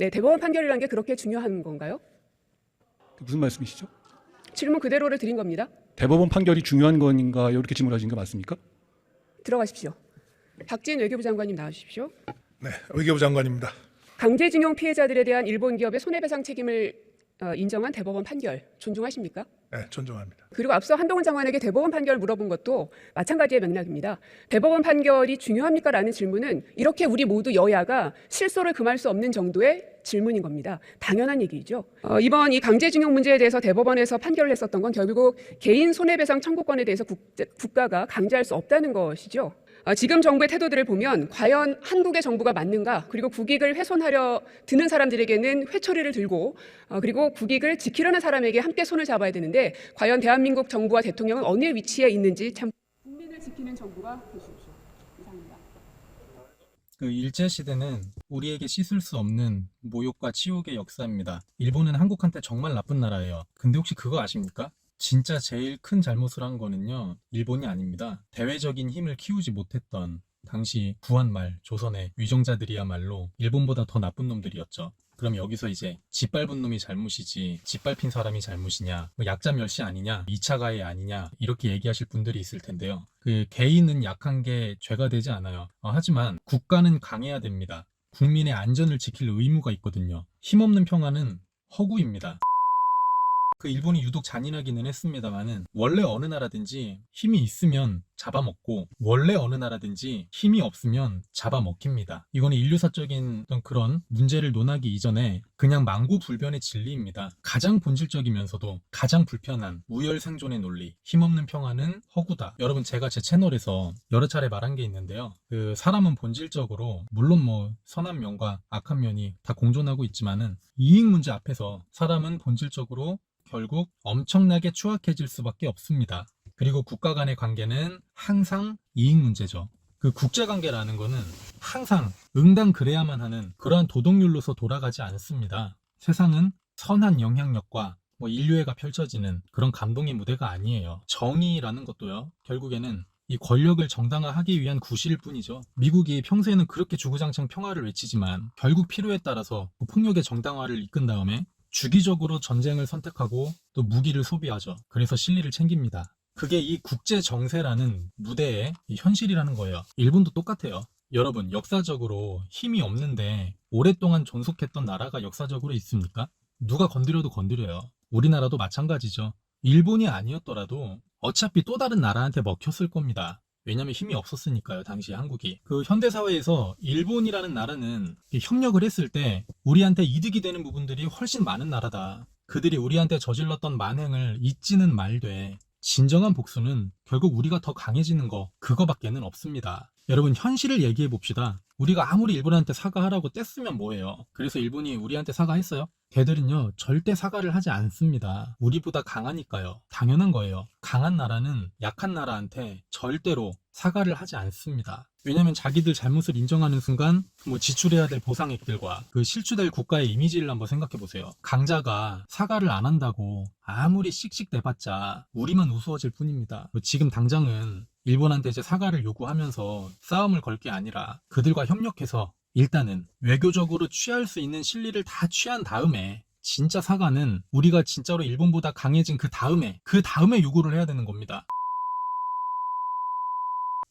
네, 대법원 판결이라는 게 그렇게 중요한 건가요? 무슨 말씀이시죠? 질문 그대로를 드린 겁니다. 대법원 판결이 중요한 건가요? 이렇게 질문하신 거 맞습니까? 들어가십시오. 박진 외교부 장관님 나와주십시오. 네, 외교부 장관입니다. 강제징용 피해자들에 대한 일본 기업의 손해배상 책임을 인정한 대법원 판결 존중하십니까? 네, 존중합니다. 그리고 앞서 한동훈 장관에게 대법원 판결 물어본 것도 마찬가지의 맥락입니다. 대법원 판결이 중요합니까? 라는 질문은 이렇게 우리 모두 여야가 실소를 금할 수 없는 정도의 질문인 겁니다. 당연한 얘기죠. 이번 이 강제징용 문제에 대해서 대법원에서 판결을 했었던 건 결국 개인 손해배상 청구권에 대해서 국가가 강제할 수 없다는 것이죠. 지금 정부의 태도들을 보면 과연 한국의 정부가 맞는가, 그리고 국익을 훼손하려 드는 사람들에게는 회초리를 들고 그리고 국익을 지키려는 사람에게 함께 손을 잡아야 되는데 과연 대한민국 정부와 대통령은 어느 위치에 있는지 참 국민을 지키는 정부가 되십시오. 이상입니다. 그 일제시대는 우리에게 씻을 수 없는 모욕과 치욕의 역사입니다. 일본은 한국한테 정말 나쁜 나라예요. 근데 혹시 그거 아십니까? 진짜 제일 큰 잘못을 한 거는요, 일본이 아닙니다. 대외적인 힘을 키우지 못했던 당시 구한말 조선의 위정자들이야말로 일본보다 더 나쁜 놈들이었죠. 그럼 여기서 이제 짓밟은 놈이 잘못이지 짓밟힌 사람이 잘못이냐, 뭐 약자 멸시 아니냐, 2차 가해 아니냐, 이렇게 얘기하실 분들이 있을 텐데요. 그 개인은 약한 게 죄가 되지 않아요. 하지만 국가는 강해야 됩니다. 국민의 안전을 지킬 의무가 있거든요. 힘없는 평화는 허구입니다. 그 일본이 유독 잔인하기는 했습니다만은 원래 어느 나라든지 힘이 있으면 잡아먹고 원래 어느 나라든지 힘이 없으면 잡아먹힙니다. 이거는 인류사적인 어떤 그런 문제를 논하기 이전에 그냥 망고불변의 진리입니다. 가장 본질적이면서도 가장 불편한 우열 생존의 논리, 힘없는 평화는 허구다. 여러분, 제가 제 채널에서 여러 차례 말한 게 있는데요. 그 사람은 본질적으로 물론 뭐 선한 면과 악한 면이 다 공존하고 있지만은 이익 문제 앞에서 사람은 본질적으로 결국 엄청나게 추악해질 수밖에 없습니다. 그리고 국가 간의 관계는 항상 이익 문제죠. 그 국제관계라는 거는 항상 응당 그래야만 하는 그러한 도덕률로서 돌아가지 않습니다. 세상은 선한 영향력과 인류애가 펼쳐지는 그런 감동의 무대가 아니에요. 정의라는 것도요, 결국에는 이 권력을 정당화하기 위한 구실일 뿐이죠. 미국이 평소에는 그렇게 주구장창 평화를 외치지만 결국 필요에 따라서 폭력의 정당화를 이끈 다음에 주기적으로 전쟁을 선택하고 또 무기를 소비하죠. 그래서 실리를 챙깁니다. 그게 이 국제 정세라는 무대의 이 현실이라는 거예요. 일본도 똑같아요. 여러분, 역사적으로 힘이 없는데 오랫동안 존속했던 나라가 역사적으로 있습니까? 누가 건드려도 건드려요. 우리나라도 마찬가지죠. 일본이 아니었더라도 어차피 또 다른 나라한테 먹혔을 겁니다. 왜냐면 힘이 없었으니까요, 당시 한국이. 그 현대사회에서 일본이라는 나라는 협력을 했을 때 우리한테 이득이 되는 부분들이 훨씬 많은 나라다. 그들이 우리한테 저질렀던 만행을 잊지는 말되 진정한 복수는 결국 우리가 더 강해지는 거, 그거밖에는 없습니다. 여러분, 현실을 얘기해 봅시다. 우리가 아무리 일본한테 사과하라고 뗐으면 뭐예요? 그래서 일본이 우리한테 사과했어요? 걔들은요, 절대 사과를 하지 않습니다. 우리보다 강하니까요. 당연한 거예요. 강한 나라는 약한 나라한테 절대로 사과를 하지 않습니다. 왜냐면 자기들 잘못을 인정하는 순간 지출해야 될 보상액들과 그 실추될 국가의 이미지를 한번 생각해 보세요. 강자가 사과를 안 한다고 아무리 씩씩대봤자 우리만 우스워질 뿐입니다. 지금 당장은 일본한테 이제 사과를 요구하면서 싸움을 걸 게 아니라 그들과 협력해서 일단은 외교적으로 취할 수 있는 실리를 다 취한 다음에 진짜 사과는 우리가 진짜로 일본보다 강해진 그 다음에 요구를 해야 되는 겁니다.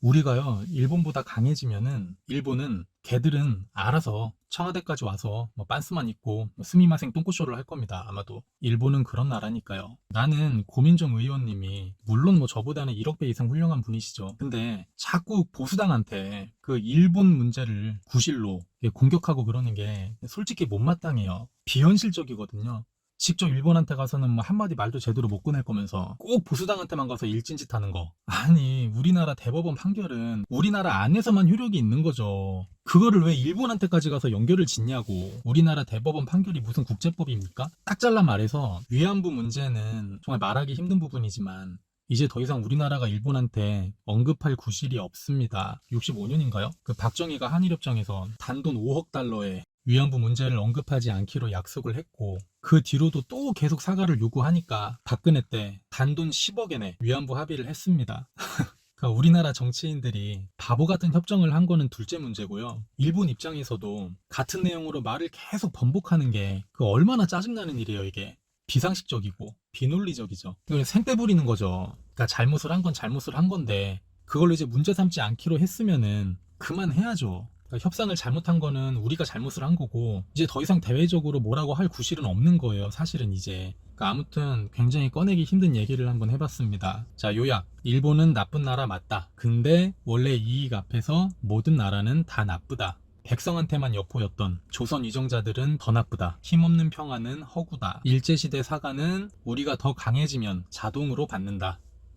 우리가요, 일본보다 강해지면은 일본은 걔들은 알아서 청와대까지 와서 빤스만 입고 스미마생 똥꼬쇼를 할 겁니다. 아마도. 일본은 그런 나라니까요. 나는 고민정 의원님이 물론 저보다는 1억 배 이상 훌륭한 분이시죠. 근데 자꾸 보수당한테 그 일본 문제를 구실로 공격하고 그러는 게 솔직히 못마땅해요. 비현실적이거든요. 직접 일본한테 가서는 한마디 말도 제대로 못 꺼낼 거면서 꼭 보수당한테만 가서 일진짓 하는 거. 아니, 우리나라 대법원 판결은 우리나라 안에서만 효력이 있는 거죠. 그거를 왜 일본한테까지 가서 연결을 짓냐고. 우리나라 대법원 판결이 무슨 국제법입니까? 딱 잘라 말해서 위안부 문제는 정말 말하기 힘든 부분이지만 이제 더 이상 우리나라가 일본한테 언급할 구실이 없습니다. 65년인가요? 그 박정희가 한일협정에서 단돈 5억 달러에 위안부 문제를 언급하지 않기로 약속을 했고 그 뒤로도 또 계속 사과를 요구하니까 박근혜 때 단돈 10억엔에 위안부 합의를 했습니다. 그러니까 우리나라 정치인들이 바보 같은 협정을 한 거는 둘째 문제고요. 일본 입장에서도 같은 내용으로 말을 계속 번복하는 게 그 얼마나 짜증나는 일이에요, 이게. 비상식적이고 비논리적이죠. 이걸 생떼 부리는 거죠. 그러니까 잘못을 한 건 잘못을 한 건데 그걸로 이제 문제 삼지 않기로 했으면은 그만해야죠. 그러니까 협상을 잘못한 거는 우리가 잘못을 한 거고 이제 더 이상 대외적으로 뭐라고 할 구실은 없는 거예요, 사실은 이제. 그러니까 아무튼 굉장히 꺼내기 힘든 얘기를 한번 해봤습니다. 자, 요약. 일본은 나쁜 나라 맞다. 근데 원래 이익 앞에서 모든 나라는 다 나쁘다. 백성한테만 여포였던 조선 위정자들은 더 나쁘다. 힘없는 평화는 허구다. 일제시대 사과는 우리가 더 강해지면 자동으로 받는다.